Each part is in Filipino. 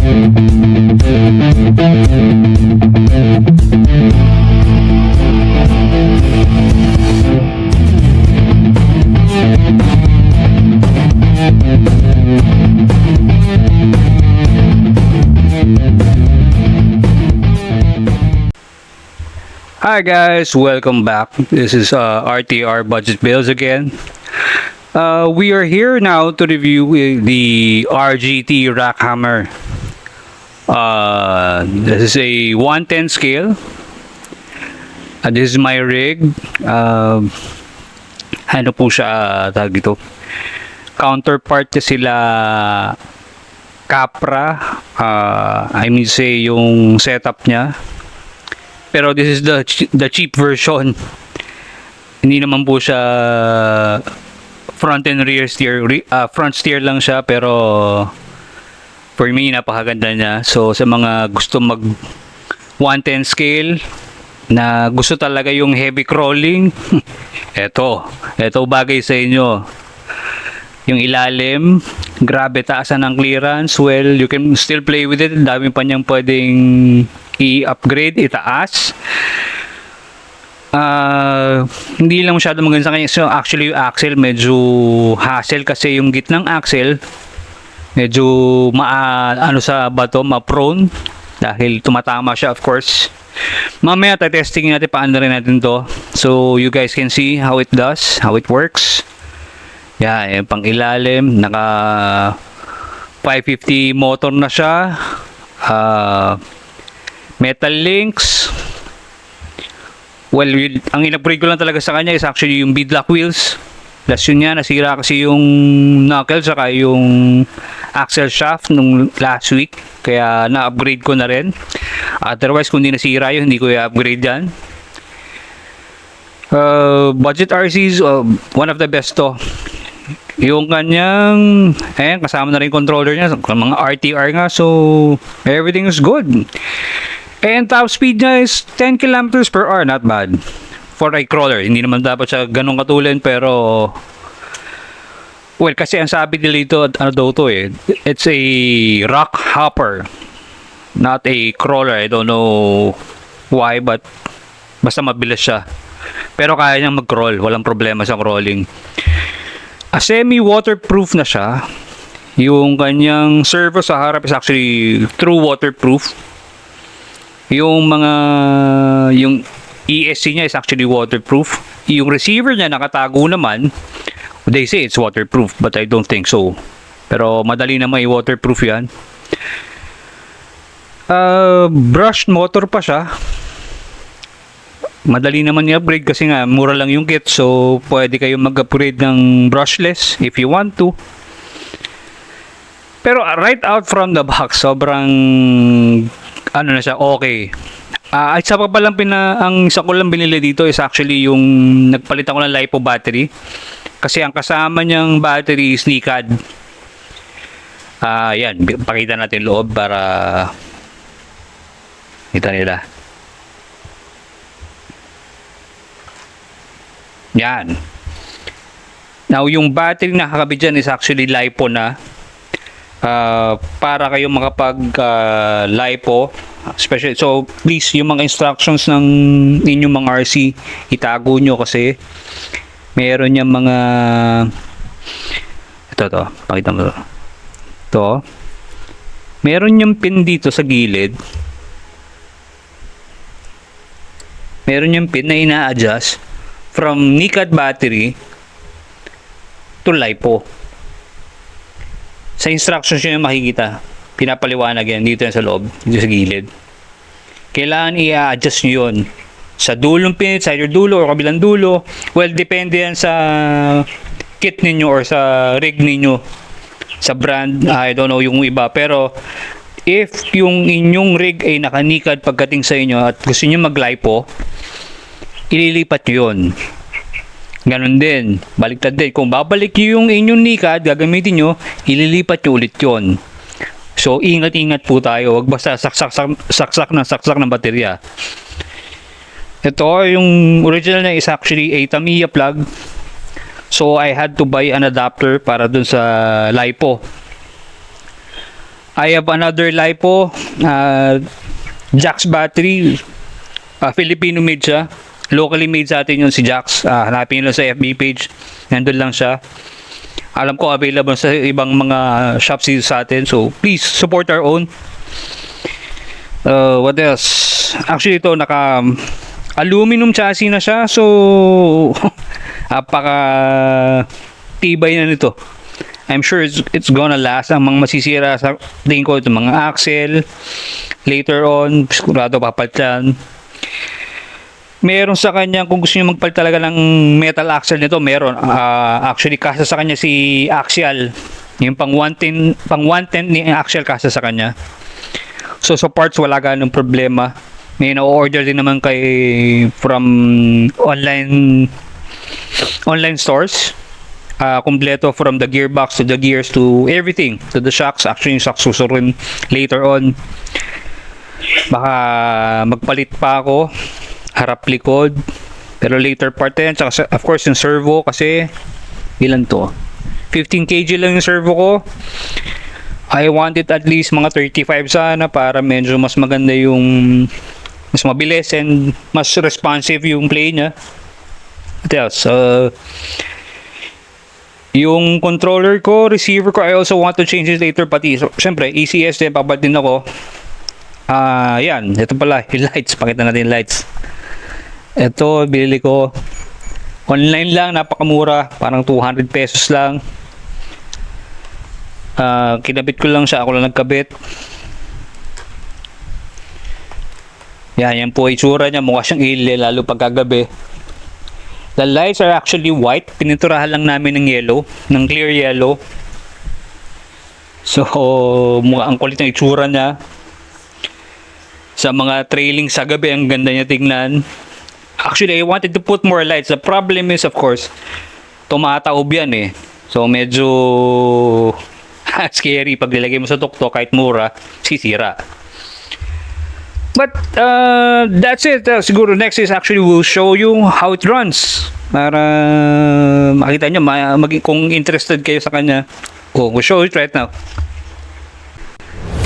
Hi guys, welcome back. This is RTR Budget Bills again. We are here now to review the RGT rack hammer. This is a 110 scale. This is my rig. Ano po siya tawag dito? Counterpart niya sila Capra. I mean say yung setup niya. Pero this is the cheap version. Hindi naman po siya front and rear steer. Front steer lang siya, pero for me napakaganda niya. So sa mga gusto mag 110 scale na gusto talaga yung heavy crawling, eto bagay sa inyo. Yung ilalim, grabe taasan ng clearance. Well, you can still play with it. Dami pa niyang pwedeng i-upgrade, itaas. Hindi lang masyado maganda sa kanya. So actually yung axle medyo hassle kasi yung gitnang axle medyo ano sa bato, ma-prone dahil tumatama siya, of course. Mamaya testing natin paano rin natin to. So you guys can see how it does, how it works. Yan, pang ilalim, naka 550 motor na siya. Metal links. Well, ang in-upgrade ko lang talaga sa kanya is actually yung beadlock wheels. Plus yun nga, nasira kasi yung knuckle saka yung axle shaft nung last week. Kaya na-upgrade ko na rin. Otherwise, kung hindi nasira yun, hindi ko i-upgrade yan. Budget RCs, one of the best to. Yung kanyang, kasama na rin controller niya, mga RTR nga, so everything is good. And top speed niya is 10 kilometers per hour, not bad. For a crawler, hindi naman dapat siya ganun katulin, pero well, kasi ang sabi nila ito, ano daw to it's a rock hopper, not a crawler. I don't know why, but basta mabilis siya. Pero kaya niyang mag-crawl, walang problema sa crawling. Semi-waterproof na siya. Yung kanyang servo sa harap is actually true waterproof. Yung ESC niya is actually waterproof. Yung receiver niya nakatago naman. They say it's waterproof, but I don't think so. Pero madali naman i-waterproof yan. Brushed motor pa siya. Madali naman i-upgrade kasi nga mura lang yung kit, so pwede kayong mag-upgrade ng brushless if you want to. Pero right out from the box, sobrang ano na siya, okay. At sa pa lang ang isa ko lang binili dito is actually yung nagpalitan ko ng LiPo battery. Kasi ang kasama niyang battery is Nikad. Yan, pakita natin loob para kita nila. Yan. Now, yung battery na kakabit dyan is actually LiPo na. Para kayo makapag LiPo. Especially, so, please, yung mga instructions ng inyong mga RC, itago nyo kasi meron yung mga ito, pakita mo to. Meron yung pin dito sa gilid. Meron yung pin na ina-adjust from Nikad battery to LiPo. Sa instructions nyo yung makikita, pinapaliwanag yan dito yan sa loob, dito sa gilid. Kailangan i-adjust nyo yun sa dulong pin, sa either dulo o kabilang dulo. Well, depende yan sa kit ninyo or sa rig ninyo, sa brand. I don't know yung iba, pero if yung inyong rig ay naka-Nikad pagdating sa inyo at gusto nyo mag-LiPo, ililipat nyo yun. Ganon din, baliktad din. Kung babalik nyo yung inyong Nikad, gagamitin nyo, ililipat nyo ulit yun. So, ingat-ingat po tayo. Huwag basta saksak ng baterya. Ito, yung original na is actually a Tamiya plug. So, I had to buy an adapter para dun sa LiPo. I have another LiPo, Jax battery. Filipino made siya. Locally made sa atin yun si Jax. Hanapin nyo lang sa FB page. Nandun lang siya. Alam ko available sa ibang mga shops dito sa atin. So please support our own. What else? Actually ito naka aluminum chassis na siya. So apaka tibay na nito. I'm sure it's gonna last. Ang mga masisira sa tingin ko ito mga axle. Later on, sigurado papalit yan. Meron sa kanya, kung gusto niyo magpalit talaga ng metal axle nito, meron. Actually, kasa sa kanya si Axial. Yung pang 110 ni Axial kasa sa kanya. So, sa parts, wala ganong problema. May na-order din naman from online stores. Kompleto from the gearbox to the gears to everything, to the shocks. Actually yung shocks susurin later on. Baka magpalit pa ako harap likod, pero later part yan. Tsaka of course yung servo, kasi ilan to, 15 kg lang yung servo ko. I want it at least mga 35 sana, para medyo mas maganda yung, mas mabilis and mas responsive yung play niya. What else? Yung controller ko, receiver ko, I also want to change it later pati. So, syempre, ECS din, papalit din ako. Yan. Ito pala, yung lights. Pakita natin yung lights. Ito, bilili ko. Online lang, napakamura. Parang 200 pesos lang. Kinabit ko lang siya. Ako lang nagkabit. Yan po itsura niya. Mukha siyang ile, lalo pagkagabi. The lights are actually white. Pininturahan lang namin ng yellow, ng clear yellow. So, ang kulit ng itsura niya. Sa mga trailing sa gabi, ang ganda niya tingnan. Actually, I wanted to put more lights. The problem is, of course, tumataob yan eh. So, medyo scary pag nilagay mo sa tuktok, kahit mura, sisira. But that's it. Siguro next is actually we'll show you how it runs. Para makita nyo, kung interested kayo sa kanya. We'll show it right now.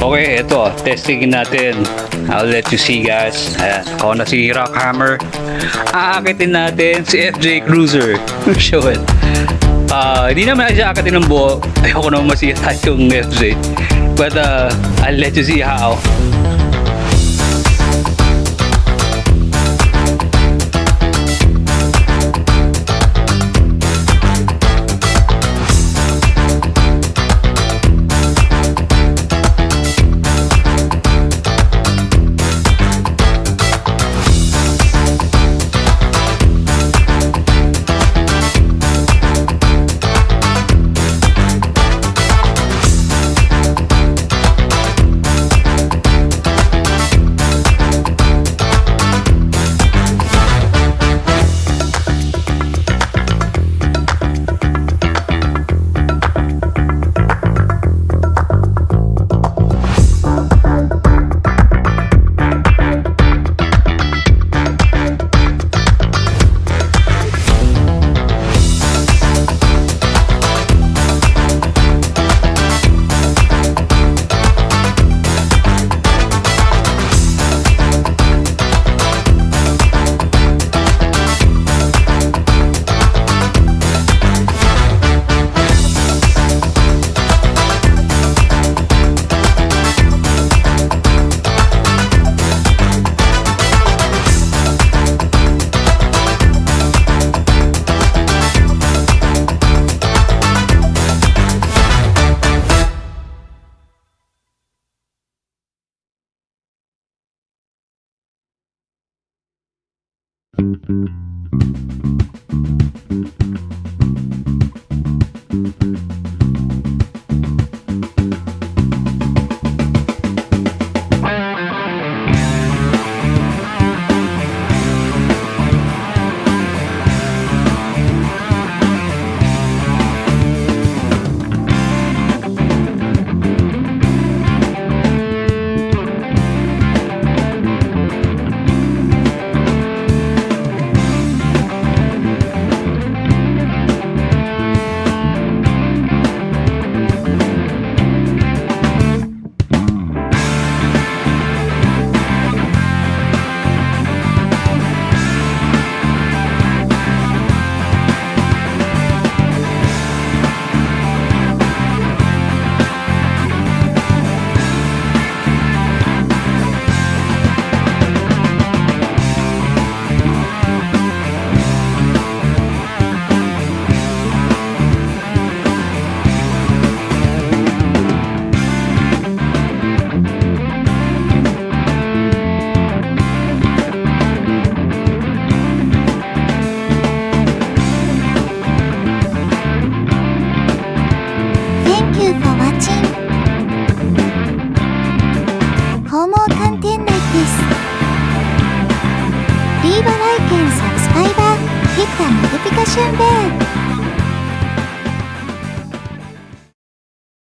Okay, ito. Testingin natin. I'll let you see, guys. Ayan, ako na si Rockhammer. Aakitin natin si FJ Cruiser. Show it. Hindi naman siya akatin ng buo. Ayoko naman masira yung FJ. But I'll let you see how.